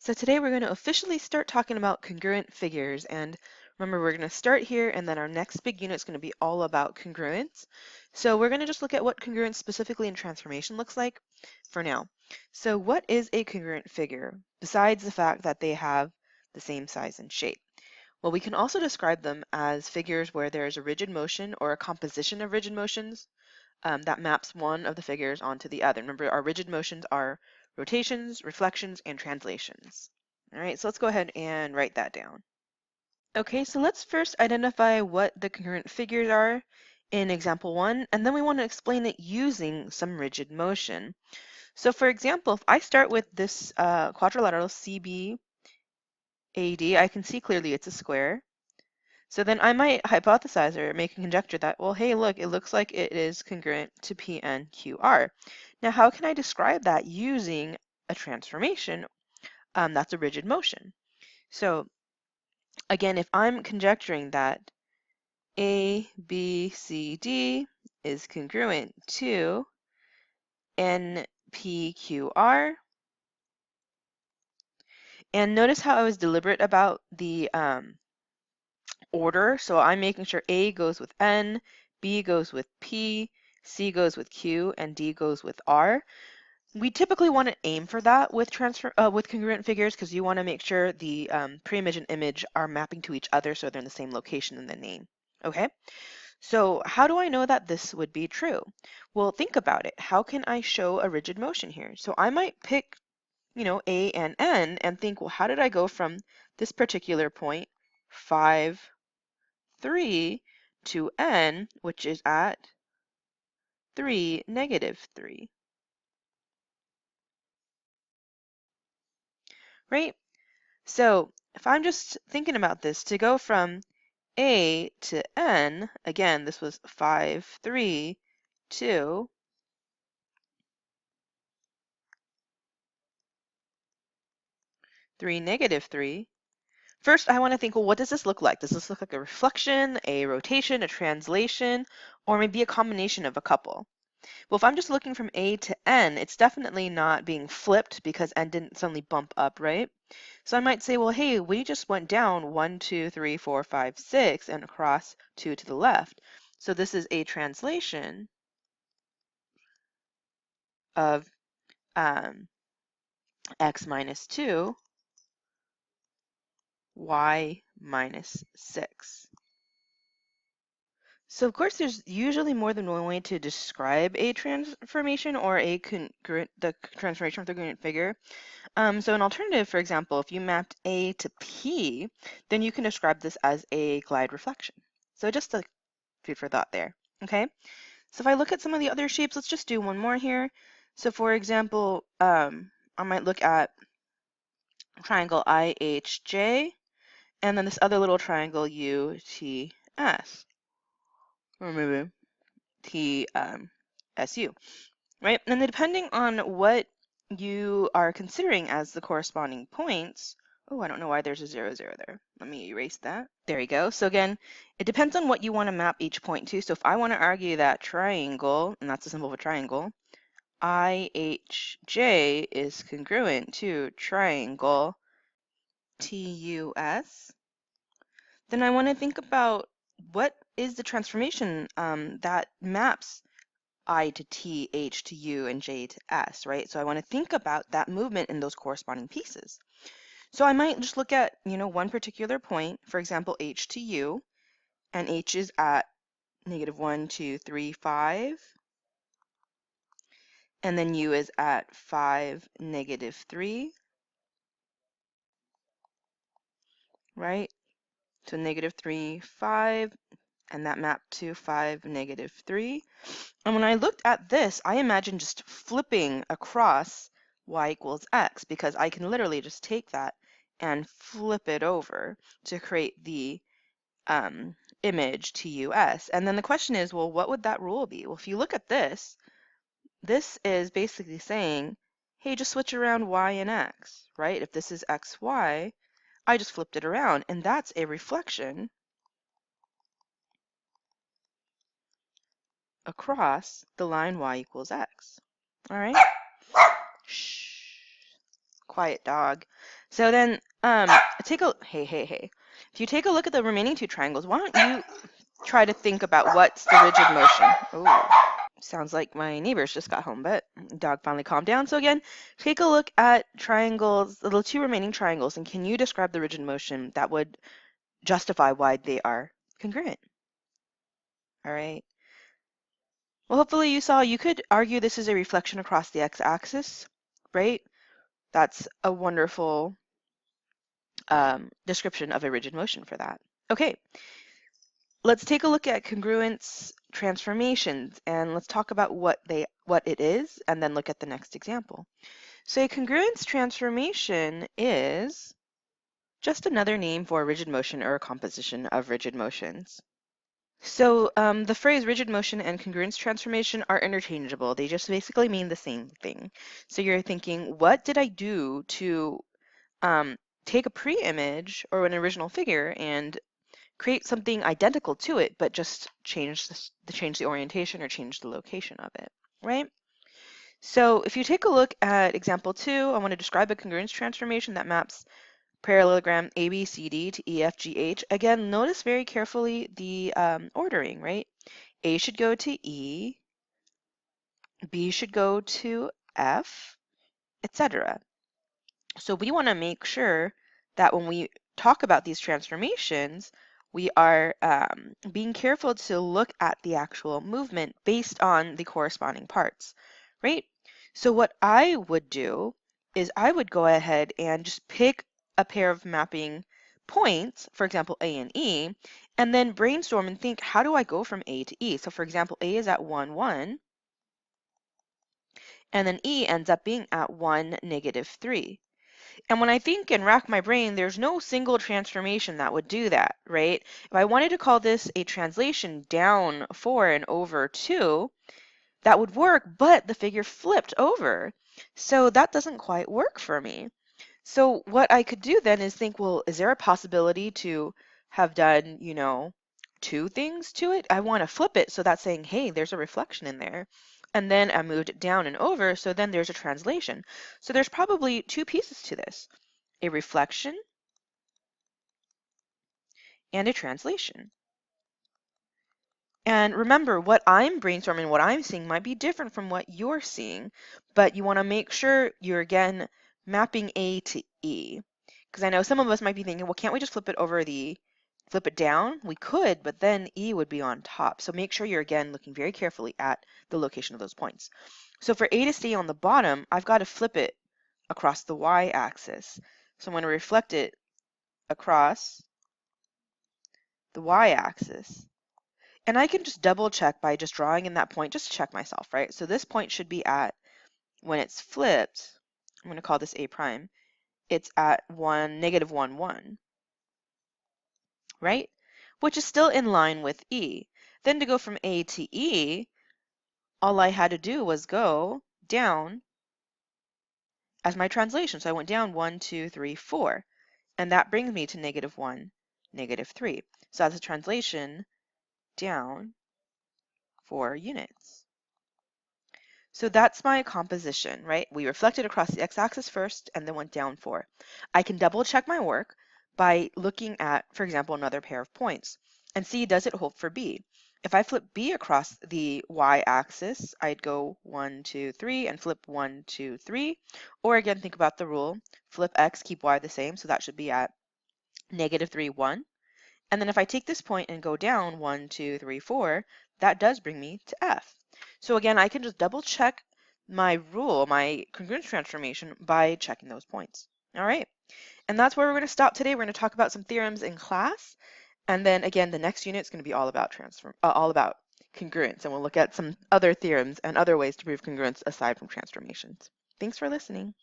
So today we're going to officially start talking about congruent figures, and remember we're going to start here and then our next big unit is going to be all about congruence. So we're going to just look at what congruence specifically in transformation looks like for now. So what is a congruent figure besides the fact that they have the same size and shape? Well, we can also describe them as figures where there is a rigid motion or a composition of rigid motions that maps one of the figures onto the other. Remember, our rigid motions are rotations, reflections, and translations. All right, so let's go ahead and write that down. Okay, so let's first identify what the congruent figures are in example 1, and then we want to explain it using some rigid motion. So for example, if I start with this quadrilateral CBAD, I can see clearly it's a square. So then I might hypothesize or make a conjecture that, well, hey, look, it looks like it is congruent to PNQR. Now, how can I describe that using a transformation that's a rigid motion? So again, if I'm conjecturing that ABCD is congruent to NPQR, and notice how I was deliberate about the order. So I'm making sure A goes with N, B goes with P, C goes with Q, and D goes with R. We typically want to aim for that with congruent figures because you want to make sure the pre-image and image are mapping to each other so they're in the same location in the name. Okay, so how do I know that this would be true? Well, think about it. How can I show a rigid motion here? So I might pick, A and N and think, well, how did I go from this particular point, 5, 3 to N, which is at 3, -3, right? So if I'm just thinking about this, to go from A to N, again, this was 5, 3, 2, 3, -3. First, I want to think, well, what does this look like? Does this look like a reflection, a rotation, a translation, or maybe a combination of a couple? Well, if I'm just looking from A to N, it's definitely not being flipped because N didn't suddenly bump up, right? So I might say, well, hey, we just went down 1, 2, 3, 4, 5, 6, and across 2 to the left. So this is a translation of x minus 2, y minus 6. So of course there's usually more than one way to describe a transformation or the transformation of the congruent figure. So an alternative, for example, if you mapped A to P, then you can describe this as a glide reflection. So just a food for thought there, okay? So if I look at some of the other shapes, let's just do one more here. So for example, I might look at triangle IHJ, and then this other little triangle UTS, or maybe TSU, right? And then depending on what you are considering as the corresponding points, oh, I don't know why there's a 0, 0 there. Let me erase that. There you go. So again, it depends on what you want to map each point to. So if I want to argue that triangle, and that's the symbol of a triangle, IHJ is congruent to triangle TUS, then I want to think about what is the transformation that maps I to T, H to U, and J to S, right? So I want to think about that movement in those corresponding pieces. So I might just look at, one particular point, for example, H to U, and H is at -1, 2, 3, 5, and then U is at 5, -3, right? So -3, 5, and that mapped to 5, -3. And when I looked at this, I imagined just flipping across y equals x because I can literally just take that and flip it over to create the image TUS. And then the question is, well, what would that rule be? Well, if you look at this, this is basically saying, hey, just switch around y and x, right? If this is xy, I just flipped it around, and that's a reflection across the line y equals x. All right? Shh. quiet dog. So then, hey. If you take a look at the remaining two triangles, why don't you try to think about what's the rigid motion? Oh, sounds like my neighbors just got home, but dog finally calmed down. So again, take a look at triangles, the two remaining triangles, and can you describe the rigid motion that would justify why they are congruent? All right. Well, hopefully you could argue this is a reflection across the x-axis, right? That's a wonderful description of a rigid motion for that. Okay, let's take a look at congruence transformations and let's talk about what it is and then look at the next example. So a congruence transformation is just another name for a rigid motion or a composition of rigid motions. So the phrase rigid motion and congruence transformation are interchangeable. They just basically mean the same thing. So you're thinking, what did I do to take a pre-image or an original figure and create something identical to it, but just change the orientation or change the location of it, right? So if you take a look at example 2, I want to describe a congruence transformation that maps parallelogram ABCD to EFGH. Again, notice very carefully the ordering, right? A should go to E, B should go to F, etc. So we want to make sure that when we talk about these transformations, we are being careful to look at the actual movement based on the corresponding parts, right? So what I would do is I would go ahead and just pick a pair of mapping points, for example, A and E, and then brainstorm and think, how do I go from A to E? So for example, A is at 1, 1, and then E ends up being at 1, negative 3. And when I think and rack my brain, there's no single transformation that would do that, right? If I wanted to call this a translation down 4 and over 2, that would work, but the figure flipped over. So that doesn't quite work for me. So what I could do then is think, well, is there a possibility to have done, two things to it? I want to flip it so that's saying, hey, there's a reflection in there. And then I moved it down and over, so then there's a translation. So there's probably two pieces to this, a reflection and a translation. And remember, what I'm brainstorming, what I'm seeing might be different from what you're seeing, but you want to make sure you're, again, mapping A to E. Because I know some of us might be thinking, well, can't we just flip it down? We could, but then E would be on top. So make sure you're, again, looking very carefully at the location of those points. So for A to stay on the bottom, I've got to flip it across the y-axis. So I'm going to reflect it across the y-axis. And I can just double check by just drawing in that point, just to check myself, right? So this point should be at, when it's flipped, I'm going to call this A prime, it's at 1, negative 1, 1, right? Which is still in line with E. Then to go from A to E, all I had to do was go down as my translation. So I went down 1, 2, 3, 4. And that brings me to negative 1, negative 3. So that's a translation down 4 units. So that's my composition, right? We reflected across the x-axis first and then went down 4. I can double check my work by looking at, for example, another pair of points and see, does it hold for B? If I flip B across the y-axis, I'd go 1, 2, 3 and flip 1, 2, 3. Or again, think about the rule, flip x, keep y the same. So that should be at negative 3, 1. And then if I take this point and go down 1, 2, 3, 4, that does bring me to F. So again, I can just double check my rule, my congruence transformation, by checking those points. All right, and that's where we're going to stop today. We're going to talk about some theorems in class, and then again, the next unit is going to be all about congruence, and we'll look at some other theorems and other ways to prove congruence aside from transformations. Thanks for listening.